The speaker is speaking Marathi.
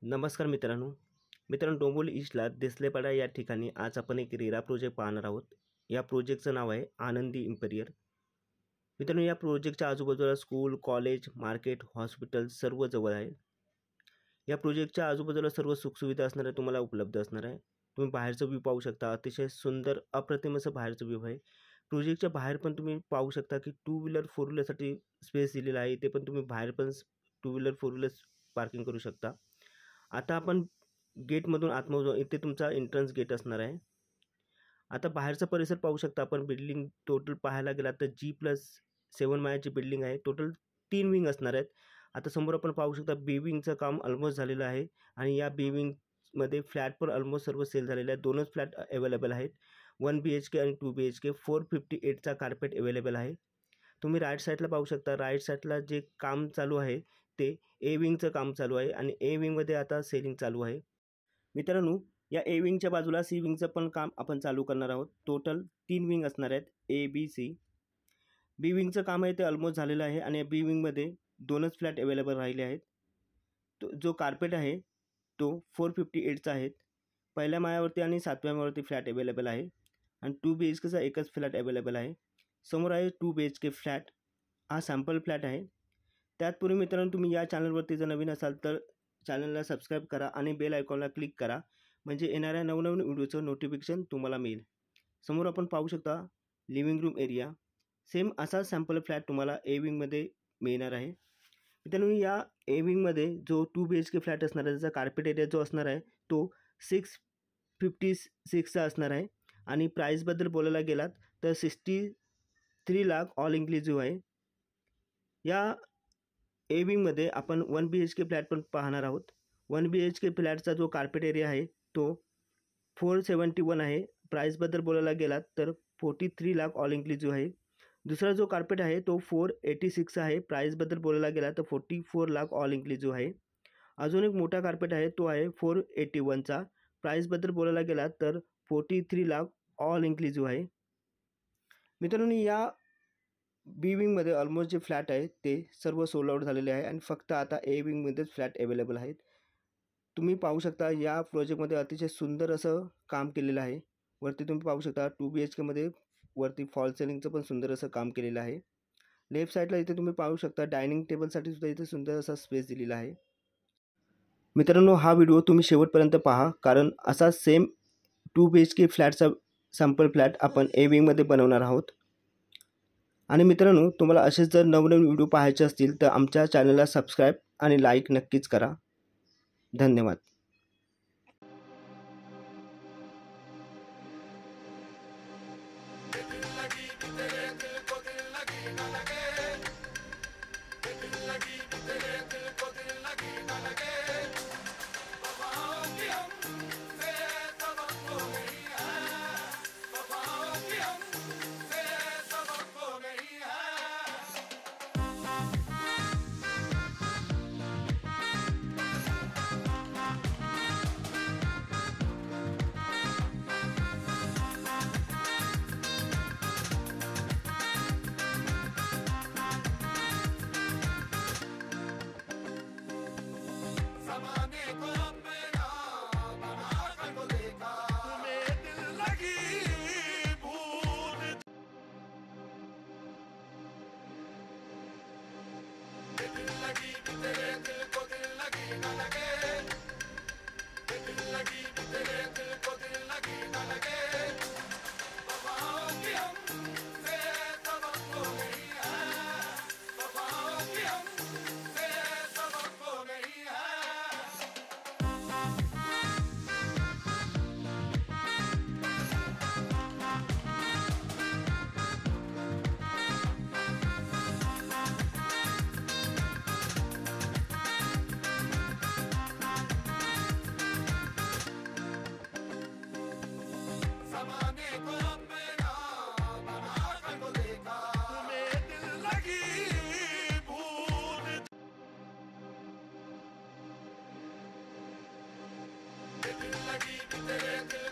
नमस्कार मित्रांनो डोंबिवली ईस्टला देसलेपाडा या ठिकाणी आज आपण एक रेरा प्रोजेक्ट पाहणार आहोत। या प्रोजेक्टचं नाव आहे आनंदी इंपेरियर। मित्रांनो, या प्रोजेक्टच्या आजूबाजूला स्कूल, कॉलेज, मार्केट, हॉस्पिटल सर्व जवळ आहे। या प्रोजेक्टच्या आजूबाजूला सर्व सुखसुविधा असणार आहे, तुम्हाला उपलब्ध असणार आहे। तुम्ही बाहेरचं व्ह्यू पाहू शकता, अतिशय सुंदर अप्रतिम असं बाहेरचं व्ह्यू आहे। प्रोजेक्टच्या बाहेर पण तुम्ही पाहू शकता की 2 व्हीलर 4 व्हीलरसाठी स्पेस दिलेला आहे। ते पण तुम्ही बाहेर पण 2 व्हीलर 4 व्हीलर पार्किंग करू शकता। आता आपण गेटमधून आतमध्ये जाऊ, इथे तुमचा एंट्रन्स गेट असणार आहे। आता बाहेरचा परिसर पाहू शकता आपण। बिल्डिंग टोटल पाहायला गेला तर G+7 माळ्याची बिल्डिंग आहे। टोटल 3 विंग असणार आहेत। आता समोर आपण पाहू शकता बी विंगचं काम ऑलमोस्ट झालेलं आहे आणि या बी विंगमध्ये फ्लॅट पण ऑलमोस्ट सर्व सेल झालेले आहेत। दोनच फ्लॅट अवेलेबल आहेत, 1 BHK आणि 2 BHK। 458चा कार्पेट अवेलेबल आहे। तुम्ही राईट साईडला पाहू शकता, राईट साईडला जे काम चालू आहे ते ए विंगचं काम चालू आहे आणि ए विंगमध्ये आता सेलिंग चालू आहे। मित्रांनो, या ए विंगच्या बाजूला सी विंगचं पण काम आपण चालू करणार आहोत। टोटल 3 विंग असणार आहेत, ए बी सी। बी विंगचं काम आहे ते ऑलमोस्ट झालेलं आहे आणि बी विंगमध्ये दोनच फ्लॅट अवेलेबल राहिले आहेत। जो कार्पेट आहे तो 458चा आहे। पहिल्या माळ्यावरती आणि 7व्या माळ्यावरती फ्लॅट अवेलेबल आहे आणि 2 BHKचा एकच फ्लॅट अवेलेबल आहे। समोर आहे 2 BHK फ्लॅट, हा सॅम्पल फ्लॅट आहे। त्यातपूर्वी मित्रांनो, तुम्ही या चॅनलवरती जर नवीन असाल तर चॅनलला सबस्क्राईब करा आणि बेल आयकॉनला क्लिक करा, म्हणजे येणाऱ्या नवनवीन व्हिडिओचं नोटिफिकेशन तुम्हाला मिळेल। समोर आपण पाहू शकता लिव्हिंग रूम एरिया, सेम असा सॅम्पल फ्लॅट तुम्हाला ए विंगमध्ये मिळणार आहे। मित्रांनो, या ए विंगमध्ये जो 2 BHK फ्लॅट असणार आहे, त्याचा कार्पेट एरिया जो असणार आहे तो 656चा असणार आहे आणि प्राईसबद्दल बोलायला गेलात तर 63 लाख ऑल इन्क्लुसिव्ह आहे। या ए विंगमध्ये आपण 1 BHK फ्लॅट पण पाहणार आहोत। 1 BHK फ्लॅटचा जो कार्पेट एरिया आहे तो 471 आहे। प्राईसबद्दल बोलायला गेलात तर 43 लाख ऑल इन्क्लुसिव्ह आहे। दुसरा जो कार्पेट आहे तो 486 आहे। प्राईसबद्दल बोलायला गेला तर 44 लाख ऑल इन्क्लुसिव्ह आहे। अजून एक मोठा कार्पेट आहे तो आहे 481चा। प्राईसबद्दल बोलायला गेला तर 43 लाख ऑल इन्क्लुसिव्ह आहे। मित्रांनो, या बी विंगमध्ये ऑलमोस्ट जे फ्लॅट आहे ते सर्व सोल्ड आउट झालेले आहे आणि फक्त आता ए विंगमध्येच फ्लॅट अवेलेबल आहेत। तुम्ही पाहू शकता या प्रोजेक्टमध्ये अतिशय सुंदर असं काम केलेलं आहे। वरती तुम्ही पाहू शकता 2 BHKमध्ये वरती फॉल सेलिंगचं पण सुंदर असं काम केलेलं आहे। लेफ्ट साईडला इथे तुम्ही पाहू शकता डायनिंग टेबलसाठी सुद्धा इथे सुंदर असा स्पेस दिलेला आहे। मित्रांनो, हा व्हिडिओ तुम्ही शेवटपर्यंत पहा, कारण असा सेम 2 BHK फ्लॅटचा सॅम्पल फ्लॅट आपण ए विंगमध्ये बनवणार आहोत। आणि मित्रांनो, तुम्हाला असेच जर नवनवीन व्हिडिओ पाहायचे असतील तर आमच्या चॅनलला सबस्क्राईब आणि लाईक नक्कीच करा। धन्यवाद। लगी तेरे